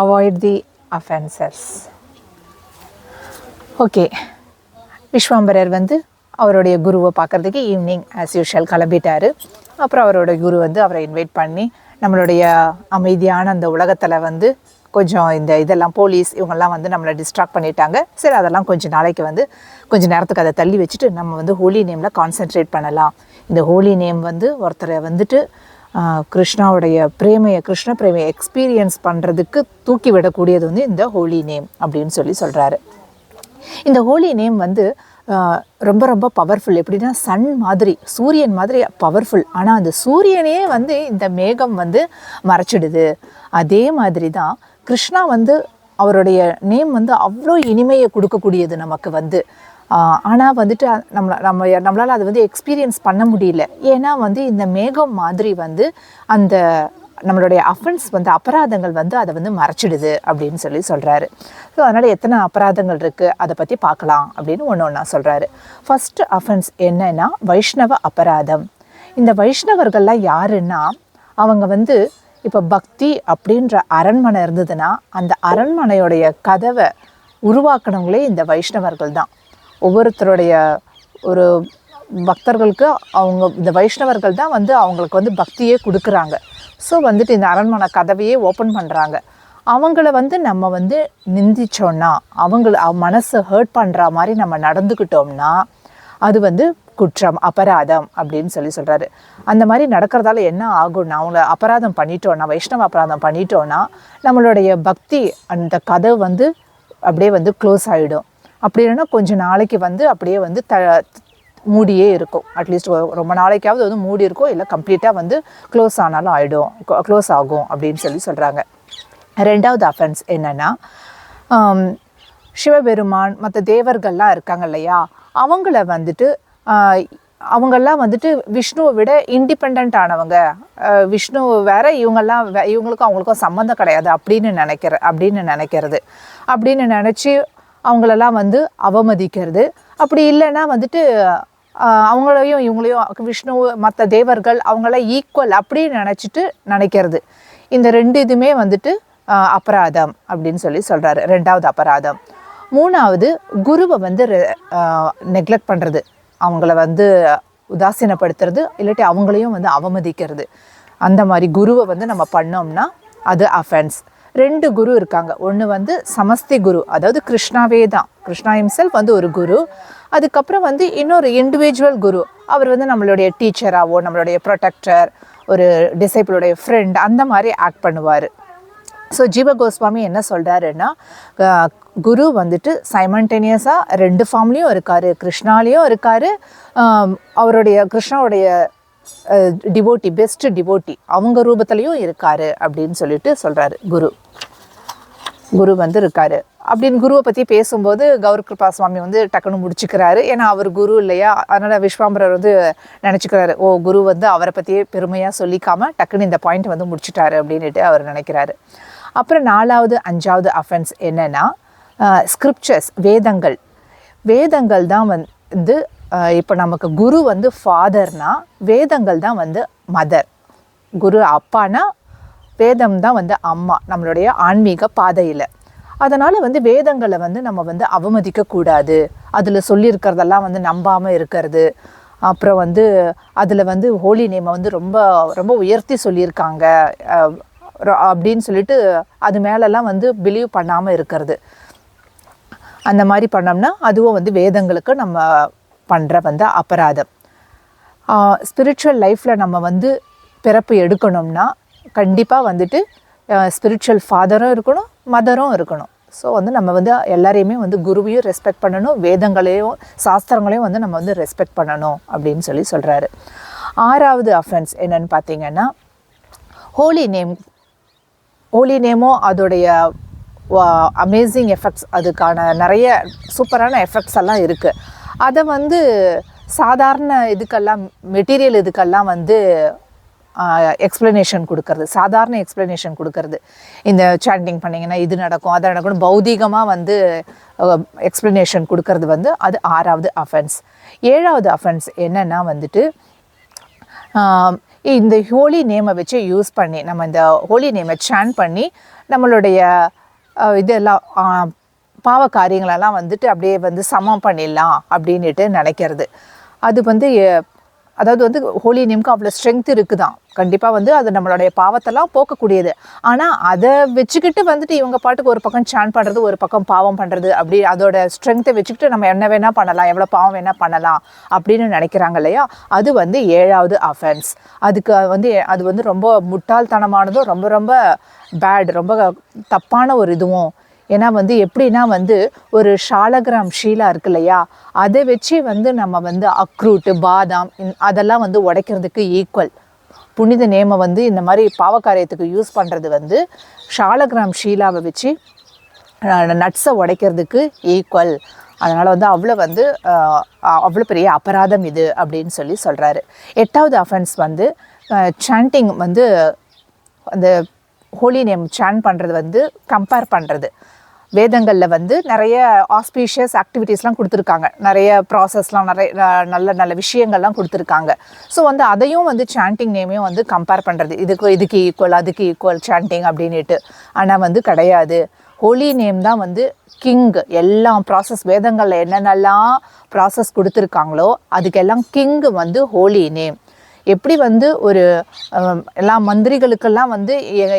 Avoid the offenses. Okay, விஸ்வாம்பரர் வந்து அவருடைய குருவை பார்க்குறதுக்கு ஈவினிங் ஆஸ் யூஷுவல் கிளம்பிட்டார். அப்புறம் அவரோட குரு வந்து அவரை இன்வைட் பண்ணி நம்மளுடைய அமைதியான அந்த உலகத்தில் வந்து கொஞ்சம் இதெல்லாம் போலீஸ் இவங்கெல்லாம் வந்து நம்மளை டிஸ்ட்ராக்ட் பண்ணிட்டாங்க. சரி, அதெல்லாம் கொஞ்சம் நாளைக்கு வந்து கொஞ்சம் நேரத்துக்கு அதை தள்ளி வச்சுட்டு நம்ம வந்து ஹோலி நேமில் கான்சென்ட்ரேட் பண்ணலாம். இந்த ஹோலி நேம் வந்து ஒருத்தரை வந்துட்டு கிருஷ்ணாவுடைய கிருஷ்ண பிரேமையை எக்ஸ்பீரியன்ஸ் பண்ணுறதுக்கு தூக்கி விடக்கூடியது வந்து இந்த ஹோலி நேம் அப்படின்னு சொல்கிறாரு. இந்த ஹோலி நேம் வந்து ரொம்ப ரொம்ப பவர்ஃபுல். எப்படின்னா சன் மாதிரி, சூரியன் மாதிரி பவர்ஃபுல். ஆனால் அந்த சூரியனே வந்து இந்த மேகம் வந்து மறைச்சிடுது. அதே மாதிரி தான் கிருஷ்ணா வந்து அவருடைய நேம் வந்து அவ்வளோ இனிமையை கொடுக்கக்கூடியது நமக்கு வந்து. ஆனால் வந்துட்டு நம்மளால் அதை வந்து எக்ஸ்பீரியன்ஸ் பண்ண முடியல. ஏன்னா வந்து இந்த மேகம் மாதிரி வந்து அந்த நம்மளுடைய அஃபென்ஸ் வந்து அபராதங்கள் வந்து அதை வந்து மறைச்சிடுது அப்படின்னு சொல்கிறாரு. ஸோ அதனால் எத்தனை அபராதங்கள் இருக்குது அதை பற்றி பார்க்கலாம் அப்படின்னு ஒன்றா சொல்கிறாரு. ஃபஸ்ட்டு அஃபென்ஸ் என்னன்னா வைஷ்ணவ அபராதம். இந்த வைஷ்ணவர்கள்லாம் யாருன்னா அவங்க வந்து இப்போ பக்தி அப்படின்ற அரண்மனை இருந்ததுன்னா அந்த அரண்மனையோடைய கதவை உருவாக்கினவங்களே இந்த வைஷ்ணவர்கள் தான். ஒவ்வொருத்தருடைய ஒரு பக்தர்களுக்கு இந்த வைஷ்ணவர்கள் தான் வந்து அவங்களுக்கு வந்து பக்தியே கொடுக்குறாங்க. ஸோ வந்துட்டு இந்த அரண்மனை கதவையே ஓப்பன் பண்ணுறாங்க. அவங்கள வந்து நம்ம வந்து நிந்திச்சோன்னா, மனசை ஹர்ட் பண்ணுற மாதிரி நம்ம நடந்துக்கிட்டோம்னா அது வந்து குற்றம், அபராதம் அப்படின்னு சொல்கிறாரு. அந்த மாதிரி நடக்கிறதால என்ன ஆகும்னா, அவங்கள அபராதம் பண்ணிட்டோன்னா, வைஷ்ணவ அபராதம் பண்ணிட்டோன்னா நம்மளுடைய பக்தி அந்த கதவு வந்து அப்படியே வந்து க்ளோஸ் ஆகிடும். அப்படி இல்லைன்னா கொஞ்சம் நாளைக்கு வந்து அப்படியே வந்து மூடியே இருக்கும். அட்லீஸ்ட் ரொம்ப நாளைக்காவது வந்து மூடி இருக்கும், இல்லை கம்ப்ளீட்டாக வந்து க்ளோஸ் ஆகும் அப்படின்னு சொல்கிறாங்க. ரெண்டாவது அஃபென்ஸ் என்னென்னா, சிவபெருமான் மற்ற தேவர்கள்லாம் இருக்காங்க இல்லையா, அவங்கெல்லாம் வந்துட்டு விஷ்ணுவை விட இண்டிபெண்ட் ஆனவங்க. விஷ்ணு வேற, இவங்களுக்கும் அவங்களுக்கும் சம்மந்தம் கிடையாது அப்படின்னு நினச்சி அவங்களெல்லாம் வந்து அவமதிக்கிறது. அப்படி இல்லைன்னா வந்துட்டு அவங்களையும் இவங்களையும் விஷ்ணு மற்ற தேவர்கள் அவங்களாம் ஈக்குவல் அப்படின்னு நினைக்கிறது. இந்த ரெண்டு இதுவுமே வந்துட்டு அபராதம் அப்படின்னு சொல்கிறாரு. ரெண்டாவது அபராதம். மூணாவது குருவை வந்து நெக்லெக்ட் பண்ணுறது, அவங்கள வந்து உதாசீனப்படுத்துறது, இல்லாட்டி அவங்களையும் வந்து அவமதிக்கிறது. அந்த மாதிரி குருவை வந்து நம்ம பண்ணோம்னா அது அஃபென்ஸ். ரெண்டு குரு இருக்காங்க. ஒன்று வந்து சமஸ்தி குரு, அதாவது கிருஷ்ணாவே தான், கிருஷ்ணா ஹிம்செல்ஃப் வந்து ஒரு குரு. அதுக்கப்புறம் வந்து இன்னொரு இண்டிவிஜுவல் குரு, அவர் வந்து நம்மளுடைய டீச்சராகவோ நம்மளுடைய ப்ரொடெக்டர், ஒரு டிசைபிளுடைய ஃப்ரெண்ட் அந்த மாதிரி ஆக்ட் பண்ணுவார். ஸோ ஜீவ கோஸ்வாமி என்ன சொல்கிறாருன்னா, குரு வந்துட்டு சைமல்டேனியஸாக ரெண்டு ஃபார்ம்லேயும் இருக்கார். கிருஷ்ணாலேயும் இருக்கார், கிருஷ்ணாவுடைய டிவோட்டி, பெஸ்ட் டிவோட்டி அவங்க ரூபத்துலேயும் இருக்கார் அப்படின்னு சொல்கிறாரு. குரு வந்து இருக்கார் அப்படின்னு குருவை பற்றி பேசும்போது கௌர கிருபா சுவாமி வந்து டக்குன்னு முடிச்சுக்கிறாரு. ஏன்னா அவர் குரு இல்லையா, அதனால் விஸ்வாம்பரர் வந்து நினச்சிக்கிறாரு, குரு வந்து அவரை பற்றியே பெருமையாக சொல்லிக்காமல் டக்குன்னு இந்த பாயிண்ட் வந்து முடிச்சுட்டாரு அப்படின்ட்டு அவர் நினைக்கிறாரு. அப்புறம் 4வது 5வது அஃபென்ஸ் என்னென்னா, ஸ்கிரிப்சர்ஸ், வேதங்கள் தான் வந்து இப்போ நமக்கு குரு வந்து ஃபாதர்னா, வேதங்கள் தான் வந்து மதர். குரு அப்பானா, வேதம் தான் வந்து அம்மா நம்மளுடைய ஆன்மீக பாதையில். அதனால் வந்து வேதங்களை வந்து நம்ம வந்து அவமதிக்கக்கூடாது. அதில் சொல்லியிருக்கிறதெல்லாம் வந்து நம்பாமல் இருக்கிறது. அப்புறம் வந்து அதில் வந்து ஹோலி நேமை வந்து ரொம்ப ரொம்ப உயர்த்தி சொல்லியிருக்காங்க அப்படின்னு அது மேலெல்லாம் வந்து பிலீவ் பண்ணாமல் இருக்கிறது. அந்த மாதிரி பண்ணோம்னா அதுவும் வந்து வேதங்களுக்கு நம்ம பண்ணுற வந்து அபராதம். ஸ்பிரிச்சுவல் லைஃப்பில் நம்ம வந்து பிறப்பு எடுக்கணும்னா கண்டிப்பாக வந்துட்டு ஸ்பிரிச்சுவல் ஃபாதரும் இருக்கணும், மதரும் இருக்கணும். ஸோ வந்து நம்ம வந்து எல்லாரையுமே வந்து குருவையும் ரெஸ்பெக்ட் பண்ணணும், வேதங்களையும் சாஸ்திரங்களையும் வந்து நம்ம வந்து ரெஸ்பெக்ட் பண்ணணும் அப்படின்னு சொல்கிறாரு. 6வது அஃபென்ஸ் என்னன்னு பார்த்தீங்கன்னா, ஹோலி நேமும் அதோடைய அமேசிங் எஃபெக்ட்ஸ், அதுக்கான நிறைய சூப்பரான எஃபெக்ட்ஸ் எல்லாம் இருக்குது. அதை வந்து சாதாரண மெட்டீரியல் இதுக்கெல்லாம் வந்து சாதாரண எக்ஸ்ப்ளனேஷன் கொடுக்கறது. இந்த சாண்டிங் பண்ணிங்கன்னா இது நடக்கும், அதை நடக்கணும், பௌதிகமாக வந்து எக்ஸ்ப்ளனேஷன் கொடுக்கறது வந்து அது 6வது அஃபென்ஸ். 7வது அஃபென்ஸ் என்னென்னா வந்துட்டு, இந்த ஹோலி நேமை வச்சு யூஸ் பண்ணி நம்ம இந்த ஹோலி நேமை சான் பண்ணி நம்மளுடைய இதெல்லாம் பாவ காரியங்களெல்லாம் வந்துட்டு அப்படியே வந்து சமம் பண்ணிடலாம் அப்படின்ட்டு நினைக்கிறது. அது வந்து அதாவது வந்து ஹோலி நேமுக்கு அவ்வளோ ஸ்ட்ரென்த் இருக்குதான். கண்டிப்பாக வந்து அது நம்மளுடைய பாவத்தெல்லாம் போக்கக்கூடியது. ஆனால் அதை வச்சுக்கிட்டு வந்துட்டு இவங்க பாட்டுக்கு ஒரு பக்கம் சான் பண்ணுறது, ஒரு பக்கம் பாவம் பண்ணுறது, அப்படி அதோட ஸ்ட்ரென்த்தை வச்சுக்கிட்டு நம்ம என்ன வேணால் பண்ணலாம், எவ்வளோ பாவம் வேணால் பண்ணலாம் அப்படின்னு நினைக்கிறாங்க இல்லையா. அது வந்து 7வது அஃபென்ஸ். அது வந்து ரொம்ப முட்டாள்தனமானதும் ரொம்ப ரொம்ப பேட், ரொம்ப தப்பான ஒரு இதுவும். ஏன்னா வந்து எப்படின்னா வந்து ஒரு ஷாலகிராம் ஷீலா இருக்கு இல்லையா, அதை வச்சு வந்து நம்ம வந்து அக்ரூட்டு பாதாம் அதெல்லாம் வந்து உடைக்கிறதுக்கு ஈக்குவல். புனித நேமை வந்து இந்த மாதிரி பாவக்காரியத்துக்கு யூஸ் பண்ணுறது வந்து ஷாலகிராம் ஷீலாவை வச்சு நட்ஸை உடைக்கிறதுக்கு ஈக்குவல். அதனால் வந்து அவ்வளோ பெரிய அபராதம் இது அப்படின்னு சொல்கிறாரு. 8வது அஃபென்ஸ் வந்து சாண்டிங் வந்து அந்த ஹோலி நேம் சான் பண்ணுறது வந்து கம்பேர் பண்ணுறது. வேதங்களில் வந்து நிறைய ஆஸ்பீஷியஸ் ஆக்டிவிட்டீஸ்லாம் கொடுத்துருக்காங்க, நிறைய ப்ராசஸ்லாம், நிறைய நல்ல நல்ல விஷயங்கள்லாம் கொடுத்துருக்காங்க. ஸோ வந்து அதையும் வந்து சாண்டிங் நேமையும் வந்து கம்பேர் பண்ணுறது, இதுக்கு ஈக்குவல் அதுக்கு ஈக்குவல் சாண்டிங் அப்படின்ட்டு. ஆனால் வந்து கிடையாது. ஹோலி நேம் தான் வந்து கிங். எல்லாம் ப்ராசஸ் வேதங்களில் என்னென்னலாம் ப்ராசஸ் கொடுத்துருக்காங்களோ அதுக்கெல்லாம் கிங் வந்து ஹோலி நேம். எப்படி வந்து ஒரு எல்லா மந்திரிகளுக்கெல்லாம் வந்து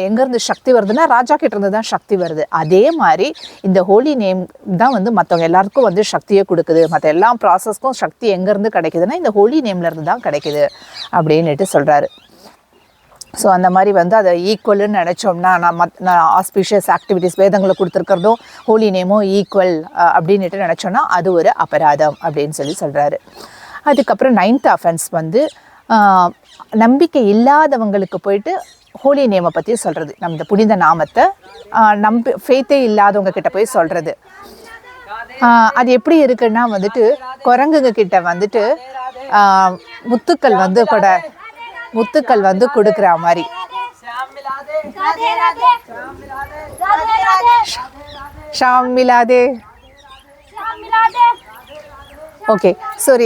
எங்கேருந்து சக்தி வருதுன்னா ராஜா கிட்டேருந்து தான் சக்தி வருது. அதே மாதிரி இந்த ஹோலி நேம் தான் வந்து மற்றவங்க எல்லாருக்கும் வந்து சக்தியை கொடுக்குது. மற்ற எல்லா ப்ராசஸ்க்கும் சக்தி எங்கேருந்து கிடைக்குதுன்னா இந்த ஹோலி நேம்லேருந்து தான் கிடைக்குது அப்படின்ட்டு சொல்கிறாரு. ஸோ அந்த மாதிரி வந்து அதை ஈக்குவல்னு நினச்சோம்னா நான் ஆஸ்பீஷியஸ் ஆக்டிவிட்டீஸ் வேதங்களை கொடுத்துருக்கிறதும் ஹோலி நேமும் ஈக்குவல் அப்படின்ட்டு நினச்சோன்னா அது ஒரு அபராதம் அப்படின்னு சொல்கிறாரு. அதுக்கப்புறம் 9th அஃபென்ஸ் வந்து நம்பிக்கை இல்லாதவங்களுக்கு போயிட்டு ஹோலி நேமை பற்றி சொல்கிறது. நம்ம இந்த புனித நாமத்தை ஃபெய்த்தே இல்லாதவங்க கிட்ட போய் சொல்கிறது. அது எப்படி இருக்குன்னா வந்துட்டு குரங்குங்க கிட்ட வந்துட்டு முத்துக்கள் வந்து கொடுக்குற மாதிரி. ஷாம் மிலாதே. ஓகே, சரி.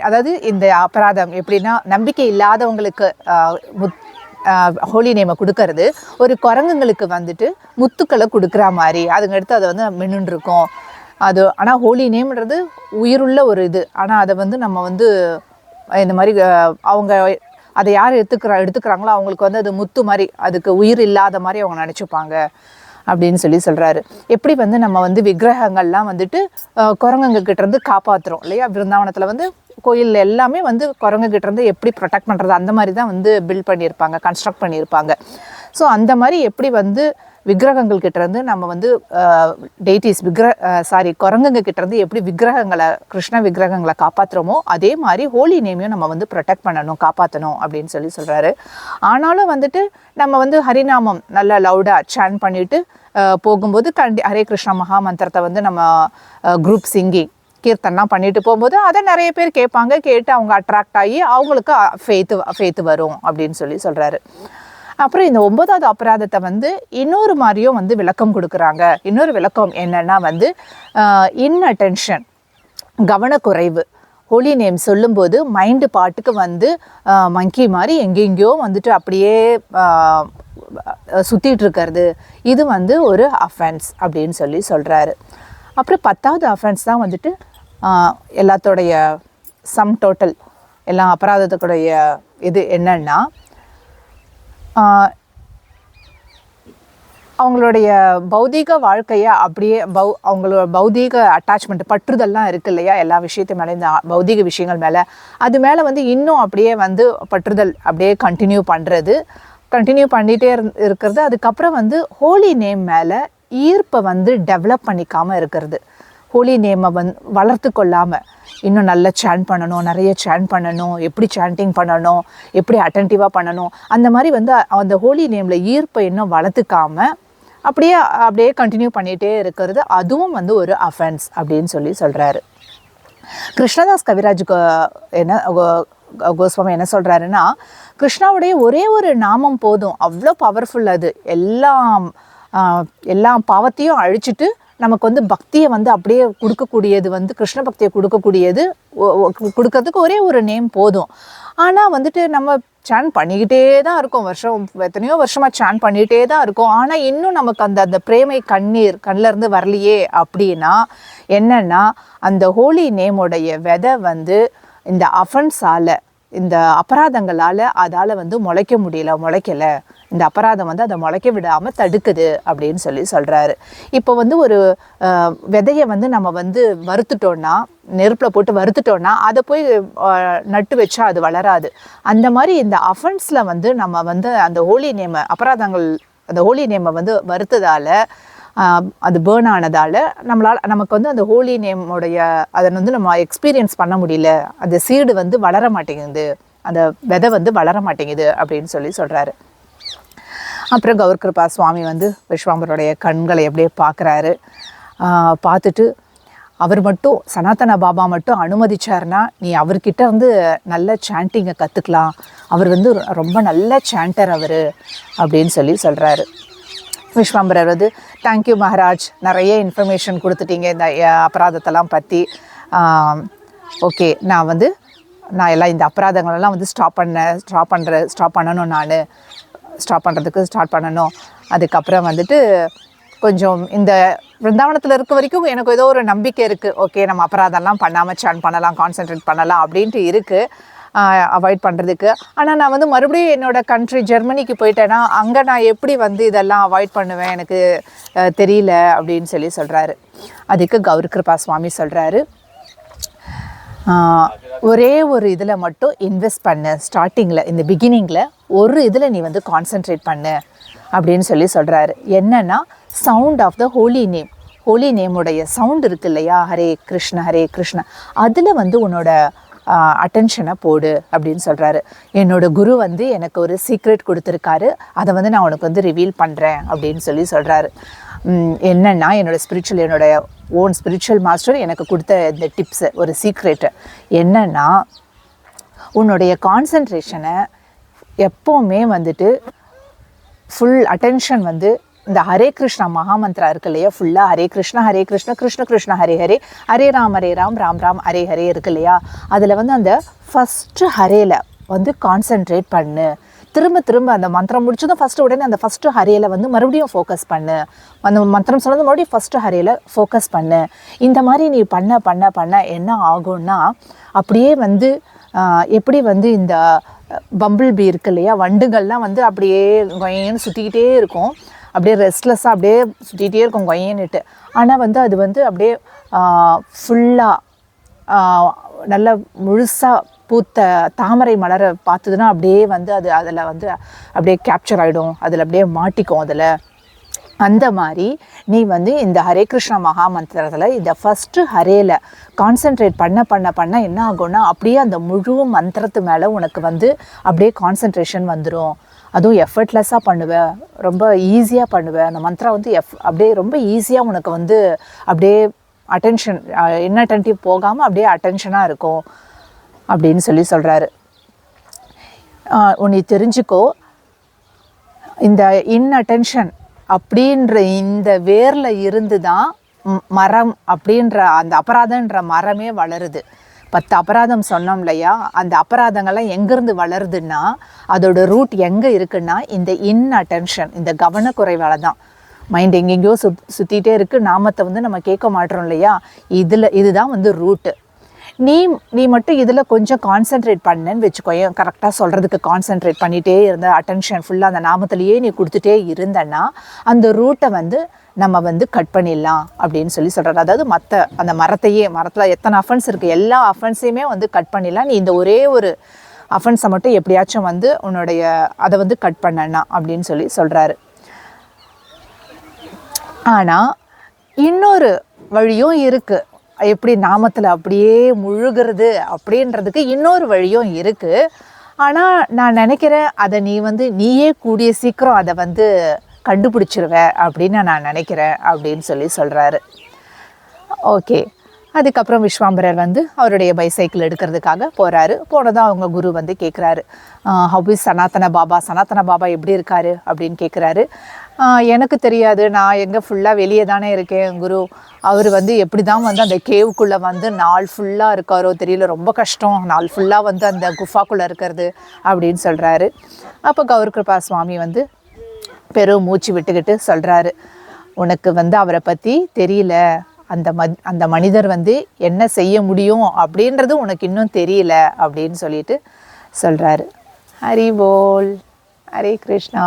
அதாவது இந்த அபராதம் எப்படின்னா நம்பிக்கை இல்லாதவங்களுக்கு ஹோலி நேமை கொடுக்கறது, ஒரு குரங்குங்களுக்கு வந்துட்டு முத்துக்களை கொடுக்குற மாதிரி. அதுங்கடுத்து அதை வந்து மின்னுன்னு இருக்கும் அது. ஆனால் ஹோலி நேம்ன்றது உயிருள்ள ஒரு இது. ஆனால் அதை வந்து நம்ம வந்து இந்த மாதிரி அவங்க அதை யார் எடுத்துக்கிறாங்களோ அவங்களுக்கு வந்து அது முத்து மாதிரி, அதுக்கு உயிர் இல்லாத மாதிரி அவங்க நினச்சிப்பாங்க அப்படின்னு சொல்கிறாரு. எப்படி வந்து நம்ம வந்து விக்கிரகங்கள்லாம் வந்துட்டு குரங்குங்க கிட்டேருந்து காப்பாற்றுறோம் இல்லையா. விருந்தாவனத்தில் வந்து கோயிலில் எல்லாமே வந்து குரங்கு கிட்டேருந்து எப்படி ப்ரொடெக்ட் பண்ணுறது அந்த மாதிரி தான் வந்து பில்ட் பண்ணியிருப்பாங்க, கன்ஸ்ட்ரக்ட் பண்ணியிருப்பாங்க. ஸோ அந்த மாதிரி எப்படி வந்து விக்கிரகங்கள் கிட்டேருந்து நம்ம வந்து குரங்குங்க கிட்டேருந்து எப்படி கிருஷ்ண விக்கிரகங்களை காப்பாற்றுறோமோ அதே மாதிரி ஹோலி நேமையும் நம்ம வந்து ப்ரொடெக்ட் பண்ணணும், காப்பாற்றணும் அப்படின்னு சொல்கிறாரு. ஆனாலும் வந்துட்டு நம்ம வந்து ஹரிநாமம் நல்லா லவுடாக சான் பண்ணிட்டு போகும்போது ஹரே கிருஷ்ணா மகா மந்திரத்தை வந்து நம்ம குரூப் சிங்கிங் கீர்த்தன்லாம் பண்ணிட்டு போகும்போது அதை நிறைய பேர் கேட்டு அவங்க அட்ராக்ட் ஆகி அவங்களுக்கு ஃபெய்த்து வரும் அப்படின்னு சொல்கிறாரு. அப்புறம் இந்த 9வது அபராதத்தை வந்து இன்னொரு மாதிரியும் வந்து விளக்கம் கொடுக்குறாங்க. இன்னொரு விளக்கம் என்னன்னா வந்து இன்அட்டென்ஷன், கவனக்குறைவு. ஹோலி நேம் சொல்லும்போது மைண்டு பாட்டுக்கு வந்து மங்கி மாதிரி எங்கெங்கேயோ வந்துட்டு அப்படியே சுற்றிட்டு இருக்கிறது, இது வந்து ஒரு அஃபென்ஸ் அப்படின்னு சொல்கிறாரு. அப்புறம் 10வது அஃபென்ஸ் தான் வந்துட்டு எல்லாத்தோடைய சம் டோட்டல் எல்லா அபராதத்துக்குடைய இது என்னன்னா அவங்களுடைய பௌதீக வாழ்க்கையை அப்படியே அவங்களோட பௌதீக அட்டாச்மெண்ட் பற்றுதல்லாம் இருக்குது இல்லையா, எல்லா விஷயத்து மேலே, இந்த பௌதீக விஷயங்கள் மேலே, அது மேலே வந்து இன்னும் அப்படியே வந்து பற்றுதல் அப்படியே கண்டினியூ பண்ணிகிட்டே இருக்கிறது. அதுக்கப்புறம் வந்து ஹோலி நேம் மேலே ஈர்ப்பை வந்து டெவலப் பண்ணிக்காமல் இருக்கிறது. ஹோலி நேமை வளர்த்து கொள்ளாமல் இன்னும் நல்லா சாண்ட் பண்ணணும், நிறைய சாண்ட் பண்ணணும், எப்படி சாண்டிங் பண்ணணும், எப்படி அட்டென்டிவாக பண்ணணும், அந்த மாதிரி வந்து அந்த ஹோலி நேமில் ஈர்ப்பை இன்னும் வளர்த்துக்காமல் அப்படியே கண்டினியூ பண்ணிகிட்டே இருக்கிறது, அதுவும் வந்து ஒரு அஃபென்ஸ் அப்படின்னு சொல்கிறாரு. கிருஷ்ணதாஸ் கவிராஜுக்கு கோஸ்வாமி என்ன சொல்கிறாருன்னா, கிருஷ்ணாவுடைய ஒரே ஒரு நாமம் போதும், அவ்வளோ பவர்ஃபுல். அது எல்லா பாவத்தையும் அழிச்சிட்டு நமக்கு வந்து பக்தியை வந்து அப்படியே கொடுக்கக்கூடியது, வந்து கிருஷ்ண பக்தியை கொடுக்கறதுக்கு ஒரே ஒரு நேம் போதும். ஆனால் வந்துட்டு நம்ம சாண்ட் பண்ணிக்கிட்டே தான் இருக்கும், எத்தனையோ வருஷமாக சாண்ட் பண்ணிகிட்டே தான் இருக்கும். ஆனால் இன்னும் நமக்கு அந்த பிரேமை கண்ணிலேருந்து வரலையே அப்படின்னா என்னென்னா, அந்த ஹோலி நேமுடைய விதை வந்து இந்த அஃபென்ஸால், இந்த அபராதங்களால் அதால் வந்து முளைக்கலை. இந்த அபராதம் வந்து அதை முளைக்க விடாமல் தடுக்குது அப்படின்னு சொல்கிறாரு. இப்போ வந்து ஒரு விதையை வந்து நம்ம வந்து வறுத்துட்டோன்னா, நெருப்பில் போட்டு வறுத்துட்டோன்னா அதை போய் நட்டு வச்சா அது வளராது. அந்த மாதிரி இந்த அஃபென்ஸில் வந்து நம்ம வந்து அந்த ஹோலி நேமை அந்த ஹோலி நேமை வந்து வறுத்ததால், அது பேர்ன் ஆனதால் நமக்கு வந்து அந்த ஹோலி நேமுடைய அதை வந்து நம்ம எக்ஸ்பீரியன்ஸ் பண்ண முடியல. அந்த சீடு வந்து வளர மாட்டேங்குது, அந்த விதை வந்து வளர மாட்டேங்குது அப்படின்னு சொல்கிறாரு. அப்புறம் கௌர் கிருபா சுவாமி வந்து விஸ்வாம்பருடைய கண்களை எப்படியே பார்க்குறாரு. பார்த்துட்டு அவர் மட்டும், சனாதன பாபா மட்டும் அனுமதிச்சார்னா நீ அவர்கிட்ட வந்து நல்ல சாண்டிங்கை கற்றுக்கலாம், அவர் வந்து ரொம்ப நல்ல சாண்டர் அவர் அப்படின்னு சொல்கிறாரு. விஸ்வாம்பரர் வந்து தேங்க்யூ மகாராஜ், நிறைய இன்ஃபர்மேஷன் கொடுத்துட்டீங்க இந்த அபராதத்தெல்லாம் பற்றி. ஓகே, நான் எல்லாம் இந்த அபராதங்களெல்லாம் வந்து ஸ்டாப் பண்ணணும். அதுக்கப்புறம் வந்துட்டு கொஞ்சம் இந்த விருந்தாவனத்தில் இருக்க வரைக்கும் எனக்கு ஏதோ ஒரு நம்பிக்கை இருக்குது. ஓகே, நம்ம அபராதம்லாம் பண்ணாமல் சாண்ட் பண்ணலாம், கான்சென்ட்ரேட் பண்ணலாம் அப்படின்ட்டு இருக்குது, அவாய்ட் பண்ணுறதுக்கு. ஆனால் நான் வந்து மறுபடியும் என்னோடய கண்ட்ரி ஜெர்மனிக்கு போயிட்டேன்னா அங்கே நான் எப்படி வந்து இதெல்லாம் அவாய்ட் பண்ணுவேன், எனக்கு தெரியல அப்படின்னு சொல்கிறாரு. அதுக்கு கௌர் கிருபா சுவாமி சொல்கிறாரு, ஒரே ஒரு இதில் மட்டும் இன்வெஸ்ட் பண்ணு, ஸ்டார்டிங்கில், இந்த பிகினிங்கில் ஒரு இதில் நீ வந்து கான்சென்ட்ரேட் பண்ணு அப்படின்னு சொல்கிறாரு. என்னென்னா சவுண்ட் ஆஃப் த ஹோலி நேமுடைய சவுண்ட் இருக்கு இல்லையா, ஹரே கிருஷ்ண, அதில் வந்து உன்னோட அட்டென்ஷனை போடு அப்படின்னு சொல்கிறாரு. என்னோட குரு வந்து எனக்கு ஒரு சீக்ரெட் கொடுத்துருக்காரு, அதை வந்து நான் உனக்கு வந்து ரிவீல் பண்ணுறேன் அப்படின்னு சொல்கிறாரு. என்னென்னா என்னோட ஓன் ஸ்பிரிச்சுவல் மாஸ்டர் எனக்கு கொடுத்த இந்த டிப்ஸு, ஒரு சீக்ரெட்டு என்னென்னா, உன்னுடைய கான்சன்ட்ரேஷனை எப்போவுமே வந்துட்டு ஃபுல் அட்டென்ஷன் வந்து இந்த ஹரே கிருஷ்ணா மகாமந்திரா இருக்கு இல்லையா, ஃபுல்லாக ஹரே கிருஷ்ணா கிருஷ்ண கிருஷ்ணா ஹரே ஹரே, ஹரே ராம் ராம் ராம் ஹரே ஹரே இருக்கு இல்லையா, அதில் வந்து அந்த ஃபஸ்ட்டு ஹரேல வந்து கான்சென்ட்ரேட் பண்ணு. திரும்ப அந்த மந்திரம் முடிச்சதும் உடனே அந்த ஃபஸ்ட்டு ஹரேல வந்து மறுபடியும் ஃபோக்கஸ் பண்ணு. அந்த மந்திரம் சொன்னது மறுபடியும் ஃபஸ்ட்டு ஹரேல ஃபோக்கஸ் பண்ணு. இந்த மாதிரி நீ பண்ண என்ன ஆகும்னா, அப்படியே வந்து எப்படி வந்து இந்த பம்பிள் பீ இருக்கு இல்லையா, வண்டுகள்லாம் வந்து அப்படியே கொயன்னு சுற்றிக்கிட்டே இருக்கும், அப்படியே ரெஸ்ட்லெஸ்ஸாக அப்படியே சுற்றிக்கிட்டே இருக்கும் கொயன்னுட்டு. ஆனால் வந்து அது வந்து அப்படியே ஃபுல்லாக நல்ல முழுசாக பூத்த தாமரை மலரை பார்த்ததுன்னா அப்படியே வந்து அதில் வந்து அப்படியே கேப்சர் ஆகிடும், அதில் அப்படியே மாட்டிக்கும். அதில் அந்த மாதிரி நீ வந்து இந்த ஹரே கிருஷ்ணா மகாமந்திரத்தில் இந்த ஃபஸ்ட்டு ஹரேல கான்சென்ட்ரேட் பண்ண என்ன ஆகும்னா, அப்படியே அந்த முழு மந்திரத்து மேலே உனக்கு வந்து அப்படியே கான்சென்ட்ரேஷன் வந்துடும். அதுவும் எஃபர்ட்லெஸ்ஸாக பண்ணுவேன், ரொம்ப ஈஸியாக பண்ணுவேன். அந்த மந்திரம் வந்து அப்படியே ரொம்ப ஈஸியாக உனக்கு வந்து அப்படியே அட்டென்ஷன், இன்அட்டென்டிவ் போகாமல் அப்படியே அட்டென்ஷனாக இருக்கும் அப்படின்னு சொல்கிறாரு. உன்னை தெரிஞ்சுக்கோ, இந்த இன்அட்டென்ஷன் அப்படின்ற இந்த வேரில் இருந்து தான் மரம் அப்படின்ற அந்த அபராதன்ற மரமே வளருது. 10 அபராதம் சொன்னோம் இல்லையா, அந்த அபராதங்கள்லாம் எங்கேருந்து வளருதுன்னா, அதோட ரூட் எங்கே இருக்குன்னா இந்த இன்அட்டென்ஷன், இந்த கவனக்குறைவால் தான். மைண்ட் எங்கெங்கேயோ சுற்றிகிட்டே இருக்குது, நாமத்தை வந்து நம்ம கேட்க மாட்டோம் இல்லையா, இதுதான் வந்து ரூட்டு. நீ மட்டும் இதில் கொஞ்சம் கான்சென்ட்ரேட் பண்ணேன்னு வச்சுக்கோங்க, கரெக்டாக சொல்கிறதுக்கு கான்சென்ட்ரேட் பண்ணிகிட்டே இருந்த, அட்டென்ஷன் ஃபுல்லாக அந்த நாமத்திலேயே நீ கொடுத்துட்டே இருந்தேன்னா அந்த ரூட்டை வந்து நம்ம வந்து கட் பண்ணிடலாம் அப்படின்னு சொல்கிறாரு. அதாவது அந்த மரத்தில் எத்தனை அஃபென்ஸ் இருக்குது, எல்லா அஃபென்ஸையுமே வந்து கட் பண்ணிடலாம். நீ இந்த ஒரே ஒரு அஃபென்ஸை மட்டும் எப்படியாச்சும் வந்து உன்னுடைய அதை வந்து கட் பண்ணனா அப்படின்னு சொல்கிறாரு. ஆனால் இன்னொரு வழியும் இருக்குது, எப்படி நாமத்தில் அப்படியே முழுகிறது அப்படின்றதுக்கு இன்னொரு வழியும் இருக்குது. ஆனால் நான் நினைக்கிறேன் அதை நீயே கூடிய சீக்கிரம் அதை வந்து கண்டுபிடிச்சிருவ அப்படின்னு நான் நினைக்கிறேன் அப்படின்னு சொல்கிறாரு. ஓகே, அதுக்கப்புறம் விஸ்வாம்பரர் வந்து அவருடைய பைசைக்கிள் எடுக்கிறதுக்காக போகிறாரு. போனதும் அவங்க குரு வந்து கேட்குறாரு, ஹவ் இஸ் சனாதன பாபா எப்படி இருக்காரு அப்படின்னு கேட்குறாரு. எனக்கு தெரியாது, நான் எங்கே ஃபுல்லாக வெளியே தானே இருக்கேன் குரு. அவர் வந்து எப்படி தான் வந்து அந்த கேவுக்குள்ளே வந்து நாள் ஃபுல்லாக இருக்காரோ தெரியல, ரொம்ப கஷ்டம் நாள் ஃபுல்லாக வந்து அந்த குஃபாக்குள்ளே இருக்கிறது அப்படின்னு சொல்கிறாரு. அப்போ கௌர கிருபா சுவாமி வந்து பெரும் மூச்சு விட்டுக்கிட்டு சொல்கிறாரு, உனக்கு வந்து அவரை பற்றி தெரியல, அந்த மனிதர் வந்து என்ன செய்ய முடியும் அப்படின்றது உனக்கு இன்னும் தெரியல அப்படின்னு சொல்லிட்டு சொல்கிறாரு. ஹரி போல், ஹரே கிருஷ்ணா.